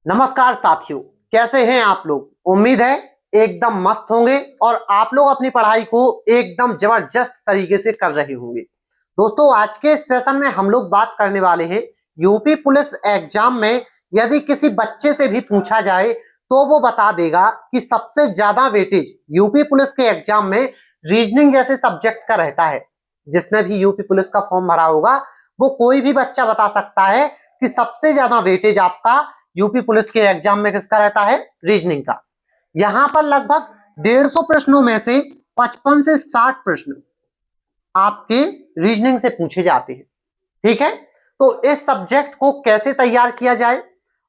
नमस्कार साथियों, कैसे हैं आप लोग। उम्मीद है एकदम मस्त होंगे और आप लोग अपनी पढ़ाई को एकदम जबरदस्त तरीके से कर रहे होंगे। दोस्तों, आज के सेशन में हम लोग बात करने वाले हैं यूपी पुलिस एग्जाम में यदि किसी बच्चे से भी पूछा जाए तो वो बता देगा कि सबसे ज्यादा वेटेज यूपी पुलिस के एग्जाम में रीजनिंग जैसे सब्जेक्ट का रहता है। जिसने भी यूपी पुलिस का फॉर्म भरा होगा वो कोई भी बच्चा बता सकता है कि सबसे ज्यादा वेटेज आपका यूपी पुलिस के एग्जाम में किसका रहता है, रीजनिंग का। यहां पर लगभग 150 प्रश्नों में से 55 से 60 प्रश्न आपके रीजनिंग से पूछे जाते हैं। ठीक है, तो इस सब्जेक्ट को कैसे तैयार किया जाए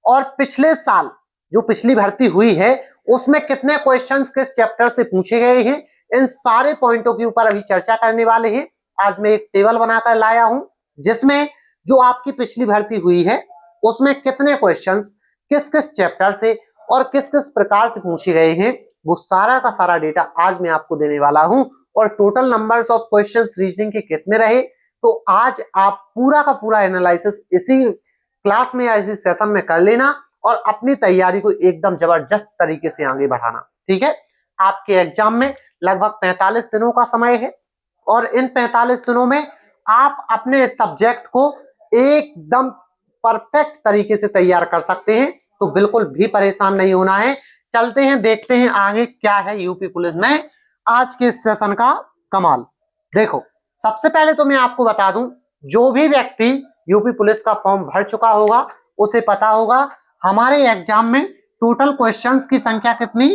और पिछले साल जो पिछली भर्ती हुई है उसमें कितने क्वेश्चंस किस चैप्टर से पूछे गए हैं, इन सारे पॉइंटों के ऊपर अभी चर्चा करने वाले हैं। आज मैं एक टेबल बनाकर लाया हूं जिसमें जो आपकी पिछली भर्ती हुई है उसमें कितने क्वेश्चंस किस किस चैप्टर से और किस किस प्रकार से पूछे गए हैं वो सारा का सारा डेटा आज मैं आपको देने वाला हूं। और total numbers of questions reasoning के कितने रहे, तो आज आप पूरा का पूरा एनालिसिस इसी क्लास में या इसी सेशन में कर लेना और अपनी तैयारी को एकदम जबरदस्त तरीके से आगे बढ़ाना। ठीक है, आपके एग्जाम में लगभग 45 दिनों का समय है और इन 45 दिनों में आप अपने सब्जेक्ट को एकदम परफेक्ट तरीके से तैयार कर सकते हैं, तो बिल्कुल भी परेशान नहीं होना है। चलते हैं, देखते हैं आगे क्या है यूपी पुलिस में आज के सेशन का कमाल। देखो, सबसे पहले तो मैं आपको बता दूं, जो भी व्यक्ति यूपी पुलिस का फॉर्म भर चुका होगा उसे पता होगा हमारे एग्जाम में टोटल क्वेश्चंस की संख्या कितनी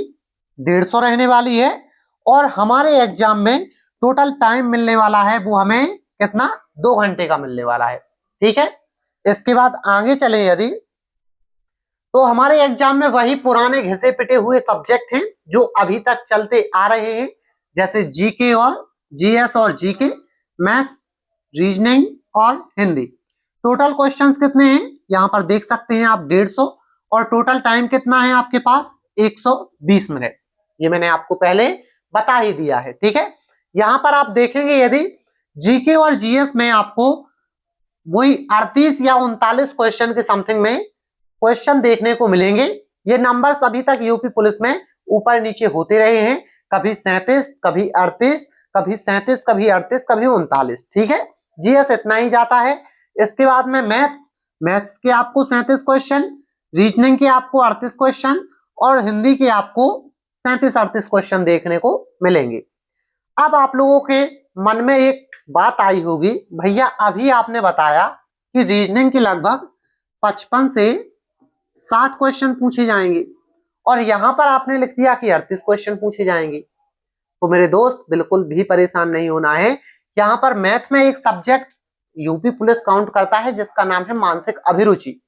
150 रहने वाली है और हमारे एग्जाम में टोटल टाइम मिलने वाला है वो हमें कितना 2 घंटे का मिलने वाला है। ठीक है, इसके बाद आगे चले यदि तो हमारे एग्जाम में वही पुराने घिसे पिटे हुए सब्जेक्ट हैं जो अभी तक चलते आ रहे हैं, जैसे जीके और जीएस और जीके, मैथ्स, रीजनिंग और हिंदी। टोटल क्वेश्चंस कितने हैं यहां पर देख सकते हैं आप 150 और टोटल टाइम कितना है आपके पास 120 मिनट। ये मैंने आपको पहले बता ही दिया है। ठीक है, यहां पर आप देखेंगे यदि जीके और जीएस में आपको वही 38 या 39 क्वेश्चन के समथिंग में क्वेश्चन देखने को मिलेंगे। ये नंबर्स अभी तक यूपी पुलिस में ऊपर नीचे होते रहे हैं, कभी 37, कभी 38, कभी 37, कभी 38, कभी 39। ठीक है, जीएस इतना ही जाता है। इसके बाद में मैथ्स के आपको 37 क्वेश्चन, रीजनिंग के आपको 38 क्वेश्चन और हिंदी के आपको 37-38 क्वेश्चन देखने को मिलेंगे। अब आप लोगों के मन में एक बात आई होगी, भैया अभी आपने बताया कि रीजनिंग के लगभग 55 से 60 क्वेश्चन पूछे जाएंगे और यहां पर आपने लिख दिया कि 38 क्वेश्चन पूछे जाएंगे। तो मेरे दोस्त बिल्कुल भी परेशान नहीं होना है। यहां पर मैथ में एक सब्जेक्ट यूपी पुलिस काउंट करता है जिसका नाम है मानसिक अभिरुचि,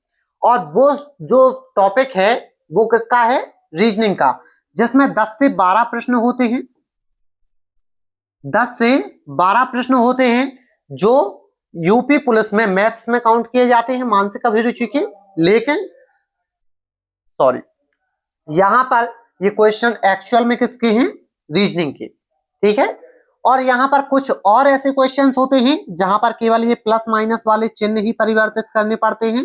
और वो जो टॉपिक है वो किसका है, रीजनिंग का, जिसमें 10 से 12 प्रश्न होते हैं। 10 से 12 प्रश्न होते हैं जो यूपी पुलिस में मैथ्स में काउंट किए जाते हैं मानसिक अभिरुचि के। लेकिन सॉरी, यहां पर ये क्वेश्चन एक्चुअल में किसके हैं, रीजनिंग के। ठीक है, और यहां पर कुछ और ऐसे क्वेश्चंस होते हैं जहां पर केवल ये प्लस माइनस वाले चिन्ह ही परिवर्तित करने पड़ते हैं,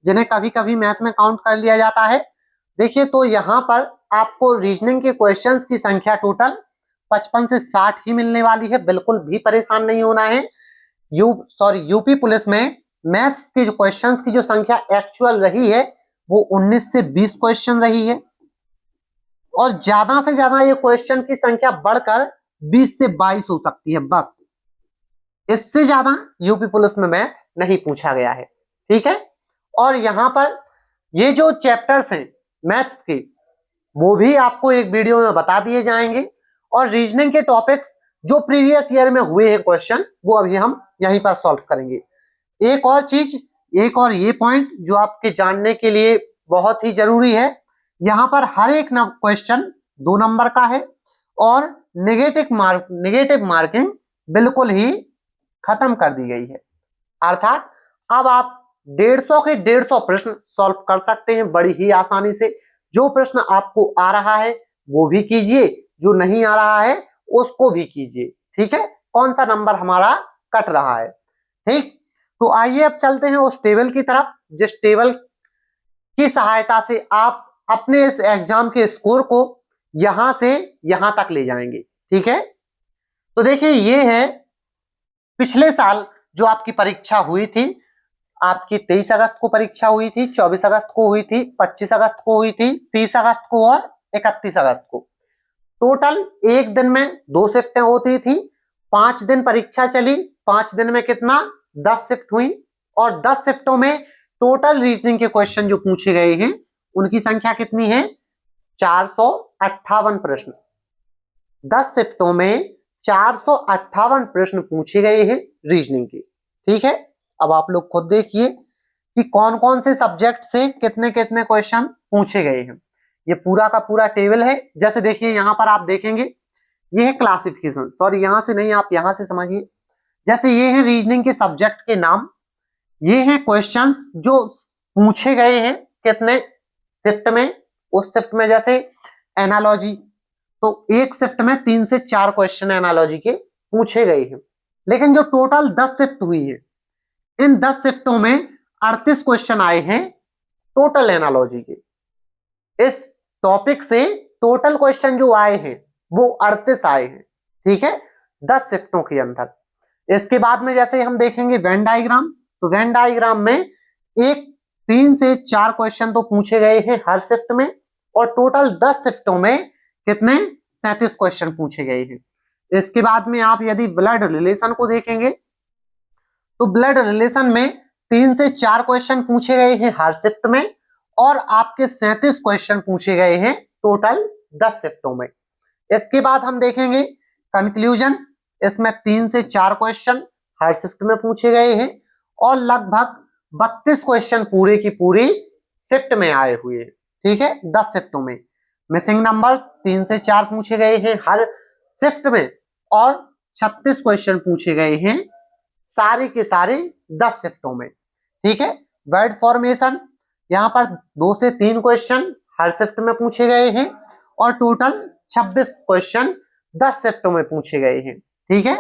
जिन्हें कभी कभी मैथ में काउंट कर लिया जाता है। देखिए, तो यहां पर आपको रीजनिंग के क्वेश्चंस की संख्या टोटल 55 से 60 ही मिलने वाली है, बिल्कुल भी परेशान नहीं होना है। यूपी पुलिस में मैथ्स के जो क्वेश्चंस की जो संख्या एक्चुअल रही है वो 19 से 20 क्वेश्चन रही है और ज्यादा से ज्यादा ये क्वेश्चन की संख्या बढ़कर 20 से 22 हो सकती है, बस इससे ज्यादा यूपी पुलिस में मैथ नहीं पूछा गया है। ठीक है, और यहां पर ये जो चैप्टर्स हैं मैथ्स के वो भी आपको एक वीडियो में बता दिए जाएंगे और रीजनिंग के टॉपिक्स जो प्रीवियस ईयर में हुए हैं क्वेश्चन वो अभी हम यहीं पर सॉल्व करेंगे। एक और चीज, एक और ये पॉइंट जो आपके जानने के लिए बहुत ही जरूरी है, यहां पर हर एक क्वेश्चन 2 नंबर का है और नेगेटिव मार्किंग बिल्कुल ही खत्म कर दी गई है। अर्थात अब आप 150 के 150 प्रश्न सॉल्व कर सकते हैं बड़ी ही आसानी से। जो प्रश्न आपको आ रहा है वो भी कीजिए, जो नहीं आ रहा है उसको भी कीजिए। ठीक है, कौन सा नंबर हमारा कट रहा है। ठीक, तो आइए अब चलते हैं उस टेबल की तरफ जिस टेबल की सहायता से आप अपने इस एग्जाम के स्कोर को यहां से यहां तक ले जाएंगे। ठीक है, तो देखिए ये है पिछले साल जो आपकी परीक्षा हुई थी, आपकी 23 अगस्त को परीक्षा हुई थी, 24 अगस्त को हुई थी, 25 अगस्त को हुई थी, 30 अगस्त को और 31 अगस्त को। टोटल एक दिन में 2 शिफ्टें होती थी, 5 दिन परीक्षा चली, 5 दिन में कितना 10 शिफ्ट हुई, और 10 शिफ्टों में टोटल रीजनिंग के क्वेश्चन जो पूछे गए हैं उनकी संख्या कितनी है, 458 प्रश्न। 10 शिफ्टों में 458 प्रश्न पूछे गए हैं रीजनिंग के। ठीक है, अब आप लोग खुद देखिए कि कौन कौन से सब्जेक्ट से कितने कितने क्वेश्चन पूछे गए हैं। ये पूरा का पूरा टेबल है। जैसे देखिए यहां पर आप देखेंगे ये है क्लासिफिकेशन, सॉरी यहां से नहीं, आप यहां से समझिए। जैसे ये है रीजनिंग के सब्जेक्ट के नाम, ये हैं क्वेश्चंस जो पूछे गए हैं कितने शिफ्ट में। उस शिफ्ट में जैसे एनालॉजी, तो एक शिफ्ट में 3 से 4 क्वेश्चन एनालॉजी के पूछे गए हैं। लेकिन जो टोटल 10 शिफ्ट हुई है, इन 10 शिफ्टों में 38 क्वेश्चन आए हैं टोटल एनालॉजी के। इस टॉपिक से टोटल क्वेश्चन जो आए हैं वो 38 आए हैं। ठीक है, 10 शिफ्टों के अंदर। इसके बाद में जैसे हम देखेंगे वेन डायग्राम, तो वेन डायग्राम में एक 3 से 4 क्वेश्चन तो पूछे गए हैं हर शिफ्ट में, और टोटल 10 शिफ्टों में कितने 37 क्वेश्चन पूछे गए हैं। इसके बाद में आप यदि ब्लड रिलेशन को देखेंगे, तो ब्लड रिलेशन में 3 से 4 क्वेश्चन पूछे गए हैं हर शिफ्ट में, और आपके 37 क्वेश्चन पूछे गए हैं टोटल 10 शिफ्टों में। इसके बाद हम देखेंगे कंक्लूजन, इसमें 3 से 4 क्वेश्चन हर शिफ्ट में पूछे गए हैं, और लगभग 32 क्वेश्चन पूरे की पूरी शिफ्ट में आए हुए हैं। ठीक है, 10 शिफ्टों में मिसिंग नंबर्स 3 से 4 पूछे गए हैं हर शिफ्ट में, और 36 क्वेश्चन पूछे गए हैं सारे के सारे 10 शिफ्टों में। ठीक है, वर्ड फॉर्मेशन यहां पर 2 से 3 क्वेश्चन हर शिफ्ट में पूछे गए हैं, और टोटल 26 क्वेश्चन 10 शिफ्टों में पूछे गए हैं। ठीक है,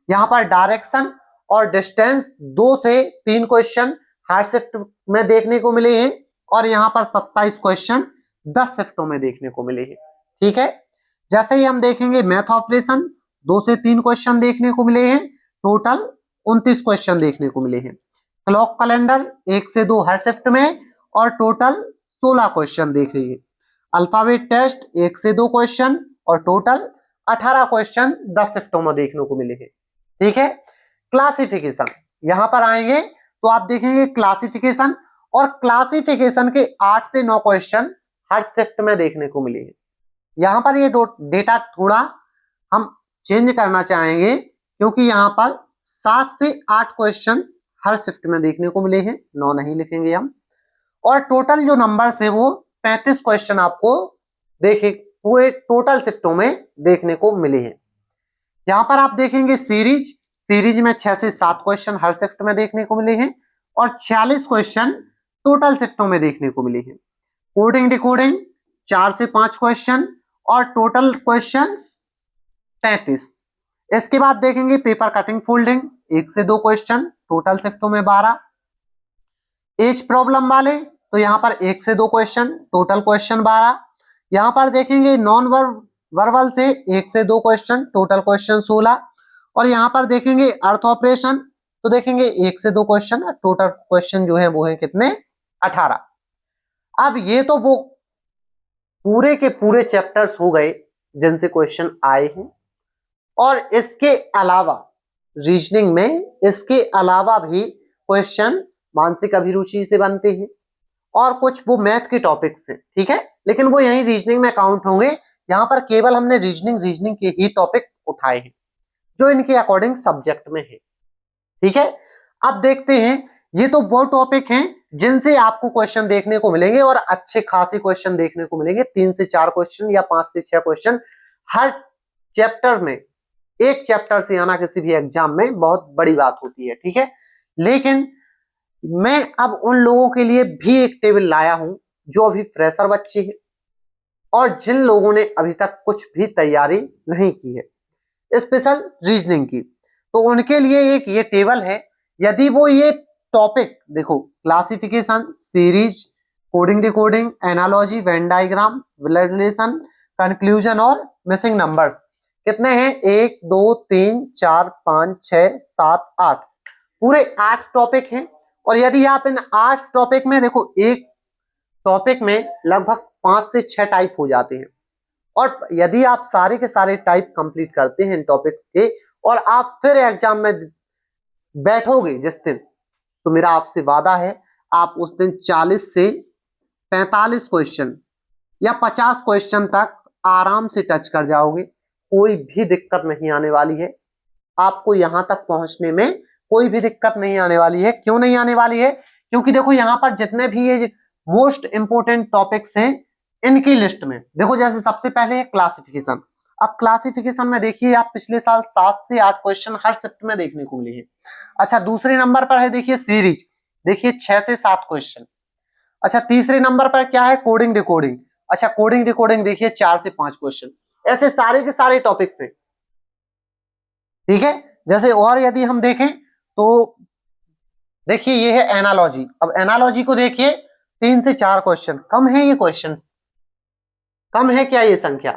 यहाँ पर डायरेक्शन और डिस्टेंस 2 से 3 क्वेश्चन हर शिफ्ट में देखने को मिले हैं, और यहाँ पर 27 क्वेश्चन 10 शिफ्टों में देखने को मिले हैं। ठीक है, जैसे ही हम देखेंगे मैथ ऑपरेशन 2 से 3 क्वेश्चन देखने को मिले हैं, टोटल 29 क्वेश्चन देखने को मिले हैं। क्लॉक कैलेंडर 1 से 2 हर शिफ्ट में, और टोटल 16 क्वेश्चन देख रही है। अल्फाबेट टेस्ट 1 से 2 क्वेश्चन, और टोटल 18 क्वेश्चन 10 शिफ्टों में देखने को मिले हैं। ठीक है, क्लासिफिकेशन यहां पर आएंगे तो आप देखेंगे क्लासिफिकेशन, और क्लासिफिकेशन के 8 से 9 क्वेश्चन हर शिफ्ट में देखने को मिले हैं। यहां पर ये डेटा थोड़ा हम चेंज करना चाहेंगे, क्योंकि यहां पर 7 से 8 क्वेश्चन हर शिफ्ट में देखने को मिले हैं, 9 नहीं लिखेंगे हम। और टोटल जो नंबर्स है वो 35 क्वेश्चन आपको देखे पूरे टोटल शिफ्टों में देखने को मिले हैं। यहां पर आप देखेंगे सीरीज में 6 से 7 क्वेश्चन हर शिफ्ट में देखने को मिले हैं, और 46 क्वेश्चन टोटल शिफ्टों में देखने को मिले हैं। कोडिंग डिकोडिंग 4 से 5 क्वेश्चन, और टोटल क्वेश्चन 33। इसके बाद देखेंगे पेपर कटिंग फोल्डिंग 1 से 2 क्वेश्चन टोटल शिफ्टों में 12। एज प्रॉब्लम वाले तो यहाँ पर 1 से 2 क्वेश्चन टोटल क्वेश्चन 12। यहाँ पर देखेंगे नॉन वर्बल से 1 से 2 क्वेश्चन टोटल क्वेश्चन 16, और यहाँ पर देखेंगे अर्थ ऑपरेशन तो देखेंगे 1 से 2 क्वेश्चन, टोटल क्वेश्चन जो है वो है कितने 18। अब ये तो वो पूरे के पूरे चैप्टर्स हो गए जिनसे क्वेश्चन आए हैं, और इसके अलावा रीजनिंग में इसके अलावा भी क्वेश्चन मानसिक अभिरुचि से बनते हैं, और कुछ वो मैथ के टॉपिक्स हैं। ठीक है, लेकिन वो यही रीजनिंग में काउंट होंगे। यहाँ पर केवल हमने रीजनिंग के ही टॉपिक उठाए हैं जो इनके अकॉर्डिंग सब्जेक्ट में है। ठीक है, अब देखते हैं, ये तो वो टॉपिक हैं जिनसे आपको क्वेश्चन देखने को मिलेंगे, और अच्छे खासे क्वेश्चन देखने को मिलेंगे। 3 से 4 क्वेश्चन या 5 से 6 क्वेश्चन हर चैप्टर में, एक चैप्टर से आना किसी भी एग्जाम में बहुत बड़ी बात होती है। ठीक है, लेकिन मैं अब उन लोगों के लिए भी एक टेबल लाया हूं जो अभी फ्रेशर बच्चे हैं, और जिन लोगों ने अभी तक कुछ भी तैयारी नहीं की है स्पेशल रीजनिंग की, तो उनके लिए एक ये टेबल है। यदि वो ये टॉपिक देखो, classification, series, coding decoding, analogy, Venn diagram, relation, conclusion और मिसिंग नंबर्स। कितने हैं? 1 2 3 4 5 6 7 8, पूरे 8 टॉपिक हैं। और यदि आप इन 8 टॉपिक में देखो, एक टॉपिक में लगभग 5 से 6 टाइप हो जाते हैं। और यदि आप सारे के सारे टाइप कंप्लीट करते हैं इन टॉपिक्स के और आप फिर एग्जाम में बैठोगे जिस दिन, तो मेरा आपसे वादा है आप उस दिन 40 से 45 क्वेश्चन या 50 क्वेश्चन तक आराम से टच कर जाओगे। कोई भी दिक्कत नहीं आने वाली है आपको, यहां तक पहुंचने में कोई भी दिक्कत नहीं आने वाली है। क्यों नहीं आने वाली है? क्योंकि देखो यहां पर जितने भी ये मोस्ट इंपोर्टेंट टॉपिक्स हैं इनकी लिस्ट में देखो, जैसे सबसे पहले है क्लासिफिकेशन। अब क्लासिफिकेशन में देखिए आप पिछले साल 7 से 8 क्वेश्चन हर शिफ्ट में देखने को मिले हैं। अच्छा, दूसरे नंबर पर है देखिए सीरीज, देखिए 6 से 7 क्वेश्चन। अच्छा, तीसरे नंबर पर क्या है? Coding decoding. अच्छा, कोडिंग डिकोडिंग देखिए 4 से 5 क्वेश्चन। ऐसे सारे के सारे टॉपिक्स हैं, ठीक है। जैसे और यदि हम देखें तो देखिए ये है एनालॉजी। अब एनालॉजी को देखिए 3 से 4 क्वेश्चन। कम है ये क्वेश्चन? कम है क्या ये संख्या?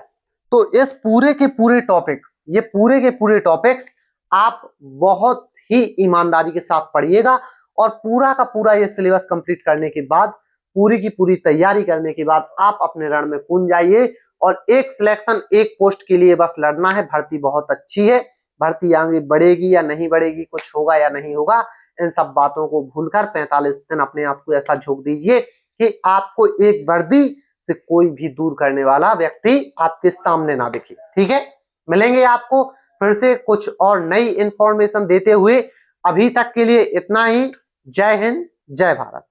तो इस पूरे के पूरे टॉपिक्स, ये पूरे के पूरे टॉपिक्स आप बहुत ही ईमानदारी के साथ पढ़िएगा और पूरा का पूरा ये सिलेबस कंप्लीट करने के बाद, पूरी की पूरी तैयारी करने के बाद आप अपने रण में कूद जाइए। और एक सिलेक्शन, एक पोस्ट के लिए बस लड़ना है। भर्ती बहुत अच्छी है, भर्ती आगे बढ़ेगी या नहीं बढ़ेगी, कुछ होगा या नहीं होगा, इन सब बातों को भूलकर 45 दिन अपने आप को ऐसा झोंक दीजिए कि आपको एक वर्दी से कोई भी दूर करने वाला व्यक्ति आपके सामने ना दिखे, ठीक है। मिलेंगे आपको फिर से कुछ और नई इंफॉर्मेशन देते हुए। अभी तक के लिए इतना ही। जय हिंद, जय भारत।